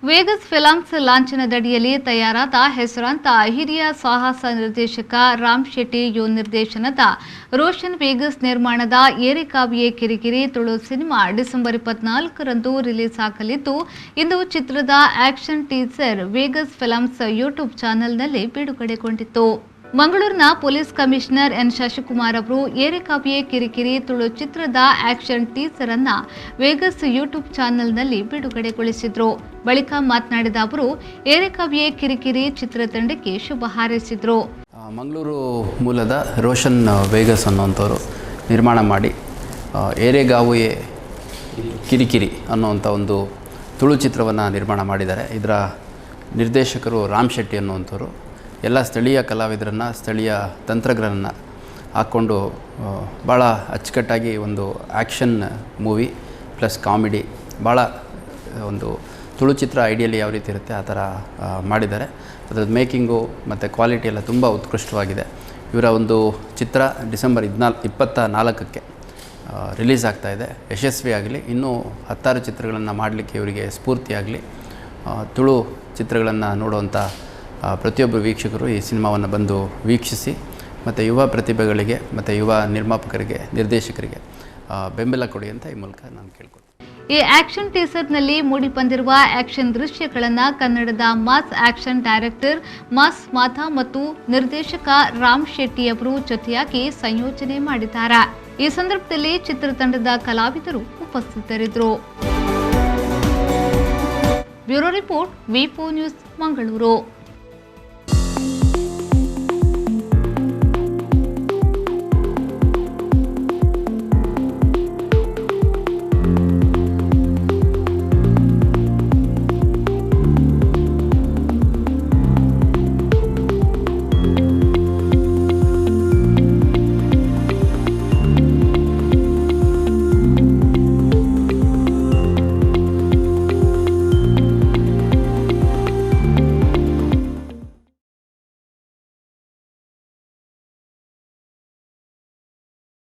Vegas films ಲಾಂಛನದಡಿಯಲ್ಲಿ ತಯಾರಾದ ಹೆಸರಾಂತ ಹಿರಿಯ ಸಾಹಸ ನಿರ್ದೇಶಕ ರಾಮ್ ಶೆಟ್ಟಿ ಯು ನಿರ್ದೇಶನದ ರೋಷನ್ ವೇಗಸ್ ನಿರ್ಮಾಣದ ಏರೆಕಾವಿಯೇ ಕಿರಿಕಿರಿ ತುಳು ಸಿನಿಮಾ ಡಿಸೆಂಬರ್ 24ರಂದು ರಿಲೀಸ್ ಆಗಲಿದ್ದು ಇಂದು ಚಿತ್ರದ action teaser Vegas films YouTube ಚಾನೆಲ್ನಲ್ಲಿ ಬಿಡುಗಡೆಗೊಂಡಿತು. ಮಂಗಳೂರಿನ ಪೊಲೀಸ್ ಕಮಿಷನರ್ ಎನ್ ಶಶಿಕುಮಾರ್ ಅವರು ಏರೆಕಾವಿಯೇ ಕಿರಿಕಿರಿ ತುಳು ಚಿತ್ರದ ಆಕ್ಷನ್ ಟೀಸರ್ ಅನ್ನ ವೇಗಸ್ ಯೂಟ್ಯೂಬ್ ಚಾನೆಲ್ನಲ್ಲಿ ಬಿಡುಗಡೆಗೊಳಿಸಿದ್ರು. ಬಳಿಕ ಮಾತನಾಡಿದ ಅವರು ಏರೆಕಾವಿಯೇ ಕಿರಿಕಿರಿ ಚಿತ್ರತಂಡಕ್ಕೆ ಶುಭ ಹಾರೈಸಿದ್ರು. ಮಂಗಳೂರು ಮೂಲದ ರೋಷನ್ ವೇಗಸ್ ಅನ್ನುವಂಥವರು ನಿರ್ಮಾಣ ಮಾಡಿ ಏರೆಗಾವುಯೇ ಕಿರಿಕಿರಿ ಅನ್ನುವಂಥ ಒಂದು ತುಳು ಚಿತ್ರವನ್ನು ನಿರ್ಮಾಣ ಮಾಡಿದ್ದಾರೆ. ಇದರ ನಿರ್ದೇಶಕರು ರಾಮ್ ಶೆಟ್ಟಿ ಅನ್ನುವಂಥವರು ಎಲ್ಲ ಸ್ಥಳೀಯ ಕಲಾವಿದರನ್ನು ಸ್ಥಳೀಯ ತಂತ್ರಜ್ಞರನ್ನು ಹಾಕ್ಕೊಂಡು ಭಾಳ ಅಚ್ಚುಕಟ್ಟಾಗಿ ಒಂದು ಆ್ಯಕ್ಷನ್ ಮೂವಿ ಪ್ಲಸ್ ಕಾಮಿಡಿ ಭಾಳ ಒಂದು ತುಳು ಚಿತ್ರ ಐಡಿಯಲಿ ಯಾವ ರೀತಿ ಇರುತ್ತೆ ಆ ಥರ ಮಾಡಿದ್ದಾರೆ. ಅದರ ಮೇಕಿಂಗು ಮತ್ತು ಕ್ವಾಲಿಟಿ ಎಲ್ಲ ತುಂಬ ಉತ್ಕೃಷ್ಟವಾಗಿದೆ. ಇವರ ಒಂದು ಚಿತ್ರ ಡಿಸೆಂಬರ್ 24ಕ್ಕೆ ರಿಲೀಸ್ ಆಗ್ತಾಯಿದೆ. ಯಶಸ್ವಿಯಾಗಲಿ, ಇನ್ನೂ 16 ಚಿತ್ರಗಳನ್ನು ಮಾಡಲಿಕ್ಕೆ ಇವರಿಗೆ ಸ್ಫೂರ್ತಿಯಾಗಲಿ. ತುಳು ಚಿತ್ರಗಳನ್ನು ನೋಡುವಂಥ ಪ್ರತಿಯೊಬ್ಬರು ವೀಕ್ಷಕರು ಈ ಸಿನಿಮಾವನ್ನು ಬಂದು ವೀಕ್ಷಿಸಿ ಮತ್ತು ಯುವ ಪ್ರತಿಭೆಗಳಿಗೆ ಮತ್ತು ಯುವ ನಿರ್ಮಾಪಕರಿಗೆ ನಿರ್ದೇಶಕರಿಗೆ ಬೆಂಬಲ ಕೊಡಿ ಅಂತ ಈ ಮೂಲಕ ನಾನು ಕೇಳ್ಕೊಳ್ತೀನಿ. ಈ ಆಕ್ಷನ್ ಟೀಸರ್ನಲ್ಲಿ ಮೂಡಿಬಂದಿರುವ ಆಕ್ಷನ್ ದೃಶ್ಯಗಳನ್ನು ಕನ್ನಡದ mass action director mass Madha ಮತ್ತು ನಿರ್ದೇಶಕ ರಾಮ್ ಶೆಟ್ಟಿ ಅವರು ಜೊತೆಯಾಗಿ ಸಂಯೋಜನೆ ಮಾಡಿದ್ದಾರೆ. ಈ ಸಂದರ್ಭದಲ್ಲಿ ಚಿತ್ರತಂಡದ ಕಲಾವಿದರು ಉಪಸ್ಥಿತರಿದ್ದರು. ಬ್ಯೂರೋ ರಿಪೋರ್ಟ್ ವಿ4 ನ್ಯೂಸ್ ಮಂಗಳೂರು.